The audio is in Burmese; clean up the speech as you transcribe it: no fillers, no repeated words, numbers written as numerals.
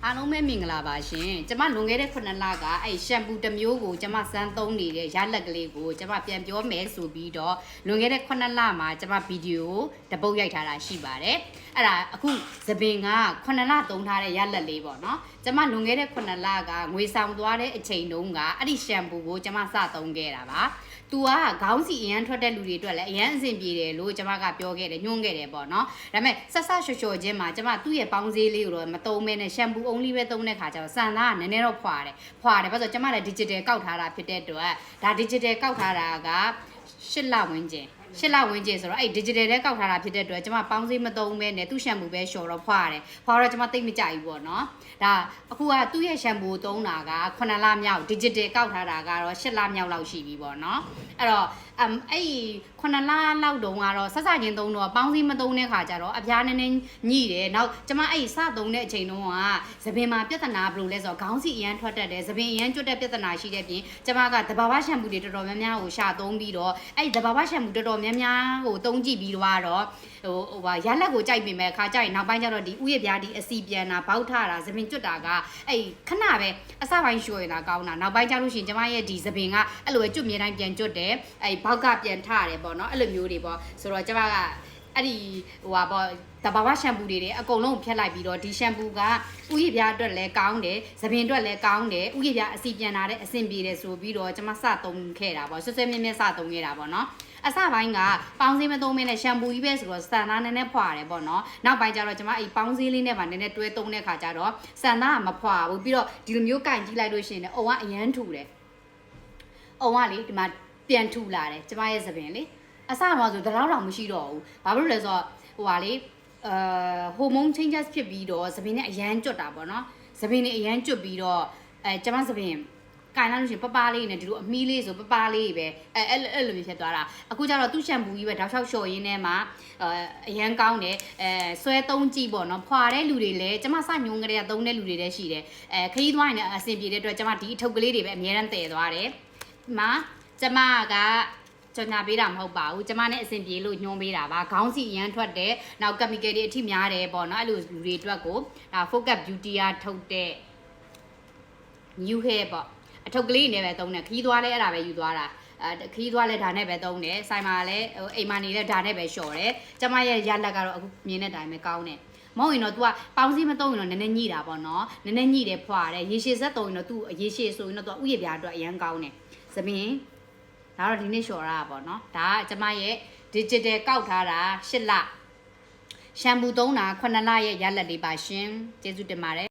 အားလုံးပဲမင်္ဂလာပါရှင်ကျမလွန်ခဲ့တဲ့9လကအဲ့ရှမ်ပူတစ်မျိုးကိုကျမစမ်းသုံးနေတဲ့ရလက်ကလေးကိုကျမပြန်ပြောမယ်ဆိုပြီးတော့လွန်ခဲ့တဲ့9လမှာကျမဗီဒီယိုတပုတ်ရိုက်ထားတာရှိပါတယ်အဲ့ဒါအခုသပင်က9လသုံးထားတဲ့ရလက်လေးပေါ့နော်ကျမလွန်ခဲ့တဲ့9လကငွေဆောင်သွားတဲ့အချိန်တုန်းကအဲ့ဒီရှမ်ပူကိုကျမစသုံးခဲ့တာပါသူကခေါင်းစီအရန်ထွက်တဲ့လူတွေအတွက်လည်းအရန်အဆင်ပြေတယ်လို့ကျမကပြောခဲ့တယ်ညွှန်းခဲ့တယ်ပေါ့နော်ဒါပေမဲ့ဆက်ဆက်လျှော်ချင်းမှာကျမသူ့ရဲ့ပေါင်းစည်းလေးကိုတော့မသုံးမဲနဲ့ရှမ်ပူ only ပဲသုံးတဲ့ခါကျတော့စံသားကနည်းနည်းတော့ဖွာတယ်ဘာလို့ဆိုကျမလည်း digital ကောက်ထားတာဖြစ်တဲ့အတွက်ဒါ digital ကောက်ထားတာက8လဝန်းကျင်8လဝန်းကျင်ဆိုတော့အဲ့ digital ထဲကောက်ထားတာဖြစ်တဲ့အတွက်ကျမပေါင်းစည်းမသုံးမဲနဲ့သူ့ရှမ်ပူပဲလျှော်တော့ဖွာတယ်တော့ကျမသိမကြဘူးပေါ့နော်ဒါအခုကသူ့ရဲ့ရှမ်ပူသုံးတာက9လမြောက် digital ကောက်ထားတာကတော့8လမြောက်လောက်ရှိပြီပေါ့နော်အဲ့တော့အဲ့9လလောက်တုန်းကတော့ဆက်စချင်းသုံးတော့ပေါင်းစည်းမသုံးတဲ့ခါကျတော့အပြားနည်းနည်းညှိတယ်နောက်ကျမအဲ့စသုံးတဲ့အချိန်တုန်းကသပင်မှာပြဿနာဘယ်လိုလဲဆိုတော့ခေါင်းစီအရန်ထွက်တတ်တယ်သပင်အရန်ကျွတ်တဲ့ပြဿနာရှိတဲ့ပြင်ကျမကတဘာဝရှမ်ပူတွေတော်တော်များများကိုရှာသုံးပြီးတော့အဲ့တဘာဝရှမ်ပူတော်တော်များများကိုသုံးကြည့်ပြီးတော့ရလက်ကိုကြိုက်ပေမဲ့ခါကြိုက်နောက်ပိုင်းကျတော့ဒီဥယျာပြားဒီအစီပြန်တာဘောက်ထတာသပင်ကျွတ်တာကအဲ့ခဏပဲအစပိုင်းရွှေနေတာကောင်းတာနောက်ပိုင်းကျလို့ရှိရင်ကျမရဲ့ဒီသပင်ကအဲ့လိုပဲကျွတ်မြဲတိုင်းပြန်ကျွတ်တယ်အဲ့ဘောက်ကပြန်ထတယ်ပေါ့နော်အဲ့လိုမျိုးတွေပေါ့ဆိုတော့ကျမကအဲ့ဒီတဘာဝရှမ်ပူတွေအကုန်လုံးဖြတ်လိုက်ပြီးတော့ဒီရှမ်ပူကဥယျာပြားအတွက်လည်းကောင်းတယ်သပင်အတွက်လည်းကောင်းတယ်ဥယျာပြားအစီပြန်လာတဲ့အဆင်ပြေတယ်ဆိုပြီးတော့ကျမစသုံးခဲ့တာပေါ့ဆွဆွဲမြဲမြဲစသုံးခဲ့တာပေါ့နော်အစပိုင်းကပေါင်းစည်းမသုံးမင်းနဲ့ရှမ်ပူကြီးပဲဆိုတော့စံသားနည်းနည်းဖွာတယ်ပေါ့နော်နောက်ပိုင်းကျတော့ကျမအဲ့ပေါင်းစည်းလေးနဲ့ပါနည်းနည်းတွဲသုံးတဲ့ခါကျတော့စံသားကမဖွာဘူးပြီးတော့ဒီလိုမျိုးကင်ကြည့်လိုက်လို့ရှိရင်လည်းအုံကအရန်ထူတယ်အုံကလေဒီမှာပြန်ထူလာတယ်ကျမရဲ့သပင်လေအစမှာဆိုတလောက်တော့မရှိတော့ဘူးဘာဖြစ်လို့လဲဆိုတော့ဟိုမုန်း changes ဖြစ်ပြီးတော့သပင်နဲ့အရန်ကျွတ်တာပေါ့နော်သပင်နဲ့အရန်ကျွတ်ပြီးတော့ကျမသပင်ကင်လာလို့ရှိရင်ပပလေးနဲ့ဒီလိုအမီးလေးဆိုပပလေးပဲအဲ့လိုမျိုးဖြစ်သွားတာအခုကျတော့သူ့ရှမ်ပူကြီးပဲတောက်လျှောက်လျှော်ရင်းထဲမှာအရန်ကောင်းတယ်ဆွဲသုံးကြည့်ပေါ့နော်ဖွာတဲ့လူတွေလည်းကျမစညုံကလေးကသုံးတဲ့လူတွေလည်းရှိတယ်ခရီးသွားရင်လည်းအဆင်ပြေတဲ့အတွက်ကျမဒီအထုပ်ကလေးတွေပဲအများတန်းတည်သွားတယ်ဒီမှာကျမကကြော်ညာပေးတာမဟုတ်ပါဘူးကျမနဲ့အဆင်ပြေလို့ညွှန်းပေးတာပါခေါင်းစီအရန်ထွက်တယ်နောက်ကမီကယ်တွေအထိများတယ်ပေါ့နော်အဲ့လိုလူတွေအတွက်ကိုဒါ Focus Beauty ကထုတ်တဲ့ new hair ပေါ့အထုပ်ကလေးနဲ့ပဲသုံးတယ်ခီးသွားလဲအဲ့ဒါပဲယူသွားတာခီးသွားလဲဒါနဲ့ပဲသုံးတယ်ဆိုင်မှာလဲအိမ်မှာနေလဲဒါနဲ့ပဲလျှော်တယ်ကျမရဲ့ရလက်ကတော့အခုမြင်တဲ့အတိုင်းပဲကောင်းတယ်မဟုတ်ရင်တော့ तू ကပေါင်းစည်းမသုံးရင်တော့နည်းနည်းညှိတာပေါ့နော်နည်းနည်းညှိတယ်ဖွာတယ်ရေရှည်ဆက်သုံးရင်တော့ तू ရေရှည်ဆိုရင်တော့ तू ဥယျာပြားအတွက်အရန်ကောင်းတယ်သပင်ဒါတော့ဒီနေ့လျှော်ရတာပေါ့နော်ဒါကကျမရဲ့ digital ကောက်ထားတာ8လရှမ်ပူသုံးတာ9လရဲ့ရလက်လေးပါရှင်ကျေးဇူးတင်ပါတယ်